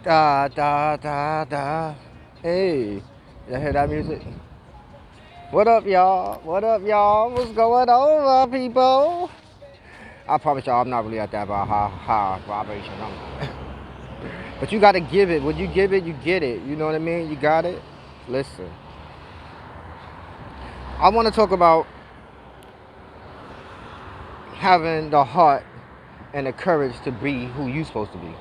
Da da da da. Hey, you hear that music? What up, y'all? What up, y'all? What's going on, people? I promise y'all, I'm not really at that about high vibration. But you gotta give it. When you give it, you get it. You know what I mean? You got it. Listen, I want to talk about having the heart and the courage to be who you supposed to be.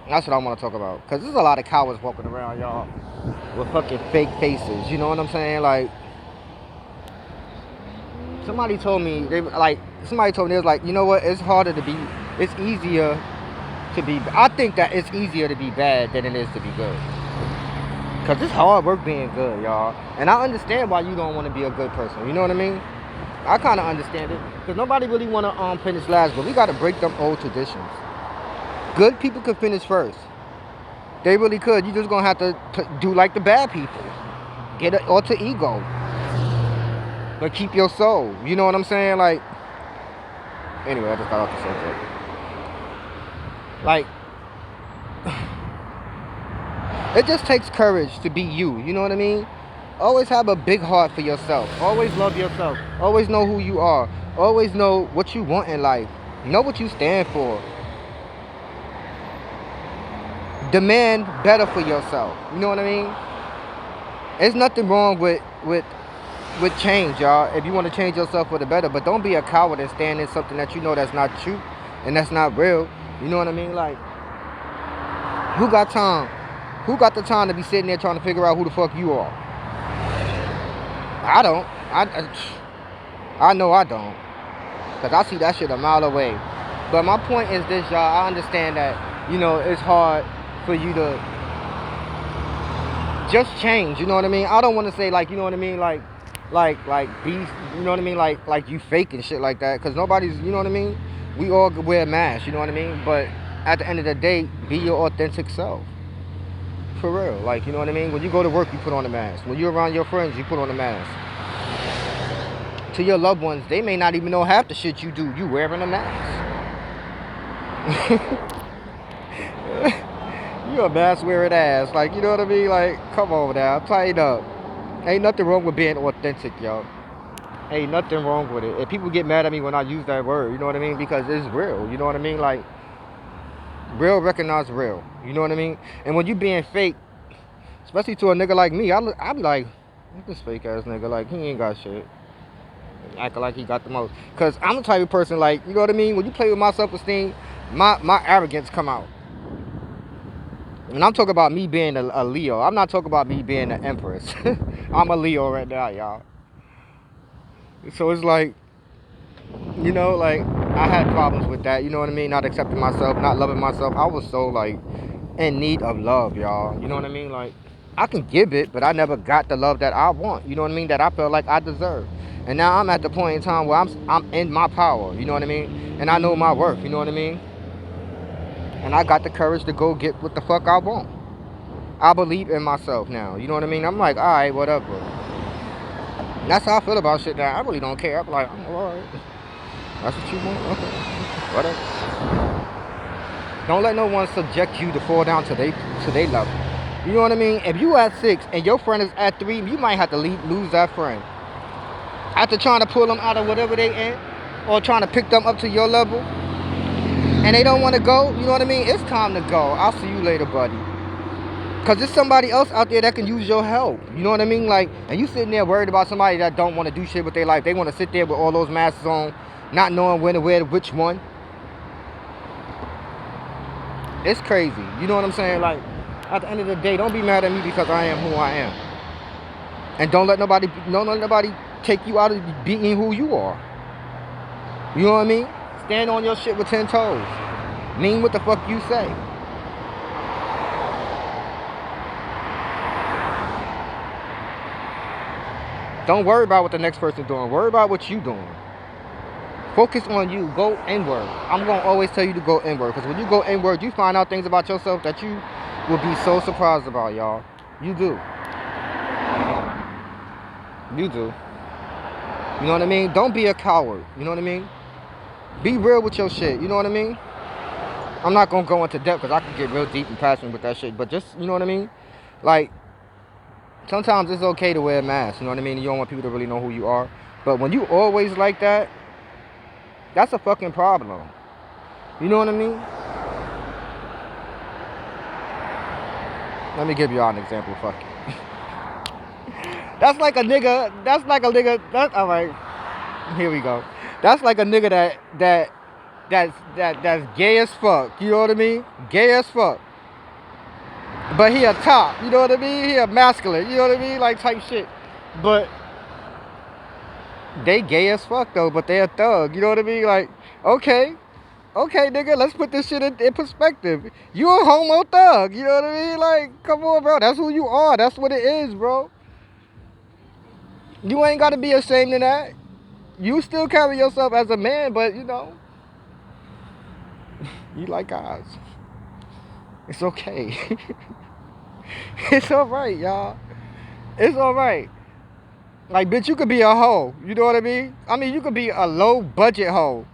That's what I want to talk about. Cause there's a lot of cowards walking around, y'all, with fucking fake faces. You know what I'm saying? Like, somebody told me they was like, you know what? It's easier to be. I think that it's easier to be bad than it is to be good. Cause it's hard work being good, y'all. And I understand why you don't want to be a good person. You know what I mean? I kind of understand it. Cause nobody really want to finish last, but we gotta break them old traditions. Good people could finish first. They really could. You just gonna have to do like the bad people. Get an alter ego, but keep your soul. You know what I'm saying? Like, anyway, I just got off the subject. Like, it just takes courage to be you. You know what I mean? Always have a big heart for yourself. Always love yourself. Always know who you are. Always know what you want in life. Know what you stand for. Demand better for yourself. You know what I mean? There's nothing wrong with change, y'all. If you want to change yourself for the better, but don't be a coward and stand in something that you know that's not true and that's not real. You know what I mean? Like, who got time? Who got the time to be sitting there trying to figure out who the fuck you are? I don't. I know I don't. Because I see that shit a mile away. But my point is this, y'all. I understand that, it's hard for you to just change. You know what I mean? I don't want to say, like, you know what I mean? Like be, you know what I mean? Like you fake and shit like that. Because nobody's, you know what I mean? We all wear masks, you know what I mean? But at the end of the day, be your authentic self. For real. Like, you know what I mean? When you go to work, you put on a mask. When you're around your friends, you put on a mask. To your loved ones, they may not even know half the shit you do. You wearing a mask. You a mask wearing ass. Like, you know what I mean? Like, come on now. Tighten up. Ain't nothing wrong with being authentic, y'all. Ain't nothing wrong with it. And people get mad at me when I use that word, you know what I mean? Because it's real, you know what I mean? Like, real recognize real, you know what I mean? And when you being fake, especially to a nigga like me, I be like, this fake ass nigga, like, he ain't got shit. Acting like he got the most. Because I'm the type of person, like, you know what I mean? When you play with my self-esteem, my arrogance come out. And I'm talking about me being a Leo. I'm not talking about me being an empress. I'm a Leo right now, y'all. So it's like, like, I had problems with that, you know what I mean? Not accepting myself, not loving myself. I was so, like, in need of love, y'all. You know what I mean? Like, I can give it, but I never got the love that I want. You know what I mean? That I felt like I deserve. And now I'm at the point in time where I'm in my power. You know what I mean? And I know my worth. You know what I mean? And I got the courage to go get what the fuck I want. I believe in myself now. You know what I mean? I'm like, all right, whatever. And that's how I feel about shit now. I really don't care. I'm like, I'm all right. That's what you want? Okay. Whatever. Don't let no one subject you to fall down to they level. You know what I mean? If you at 6 and your friend is at 3, you might have to lose that friend. After trying to pull them out of whatever they in, or trying to pick them up to your level, and they don't want to go, you know what I mean? It's time to go. I'll see you later, buddy. Because there's somebody else out there that can use your help. You know what I mean? Like, and you sitting there worried about somebody that don't want to do shit with their life. They want to sit there with all those masks on, not knowing when to wear which one. It's crazy. You know what I'm saying? Like, at the end of the day, don't be mad at me because I am who I am. And don't let nobody take you out of being who you are. You know what I mean? Stand on your shit with 10 toes. Mean what the fuck you say. Don't worry about what the next person's doing. Worry about what you doing. Focus on you. Go inward. I'm going to always tell you to go inward. Because when you go inward, you find out things about yourself that you will be so surprised about, y'all. You do. You do. You know what I mean? Don't be a coward. You know what I mean? Be real with your shit. You know what I mean? I'm not gonna go into depth because I can get real deep and passionate with that shit. But just, you know what I mean? Like, sometimes it's okay to wear a mask. You know what I mean? You don't want people to really know who you are. But when you always like that, that's a fucking problem. You know what I mean? Let me give y'all an example. Fuck it. That's like a nigga. That's like a nigga. That's all right. Here we go. That's like a nigga that's gay as fuck. You know what I mean? Gay as fuck. But he a top. You know what I mean? He a masculine. You know what I mean? Like type shit. But they gay as fuck though. But they a thug. You know what I mean? Like, okay. Okay, nigga, let's put this shit in perspective. You a homo thug, you know what I mean? Like, come on, bro. That's who you are. That's what it is, bro. You ain't got to be ashamed of that. You still carry yourself as a man, but, you know, you like guys. It's okay. It's all right, y'all. It's all right. Like, bitch, you could be a hoe. You know what I mean? I mean, you could be a low-budget hoe.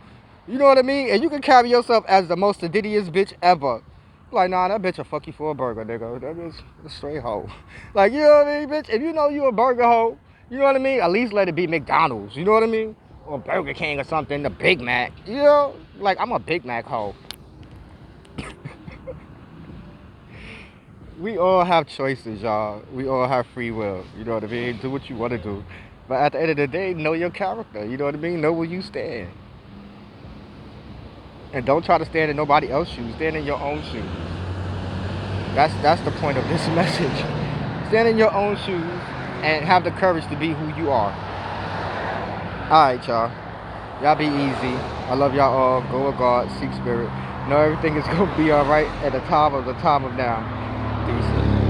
You know what I mean? And you can carry yourself as the most seditious bitch ever. Like, nah, that bitch will fuck you for a burger, nigga. That bitch a straight hoe. Like, you know what I mean, bitch? If you know you a burger hoe, you know what I mean? At least let it be McDonald's. You know what I mean? Or Burger King or something, the Big Mac. You know? Like, I'm a Big Mac hoe. We all have choices, y'all. We all have free will. You know what I mean? Do what you want to do. But at the end of the day, know your character. You know what I mean? Know where you stand. And don't try to stand in nobody else's shoes. Stand in your own shoes. That's the point of this message. Stand in your own shoes and have the courage to be who you are. Alright, y'all. Y'all be easy. I love y'all all. Go with God. Seek spirit. Know everything is going to be alright at the time of now. Peace.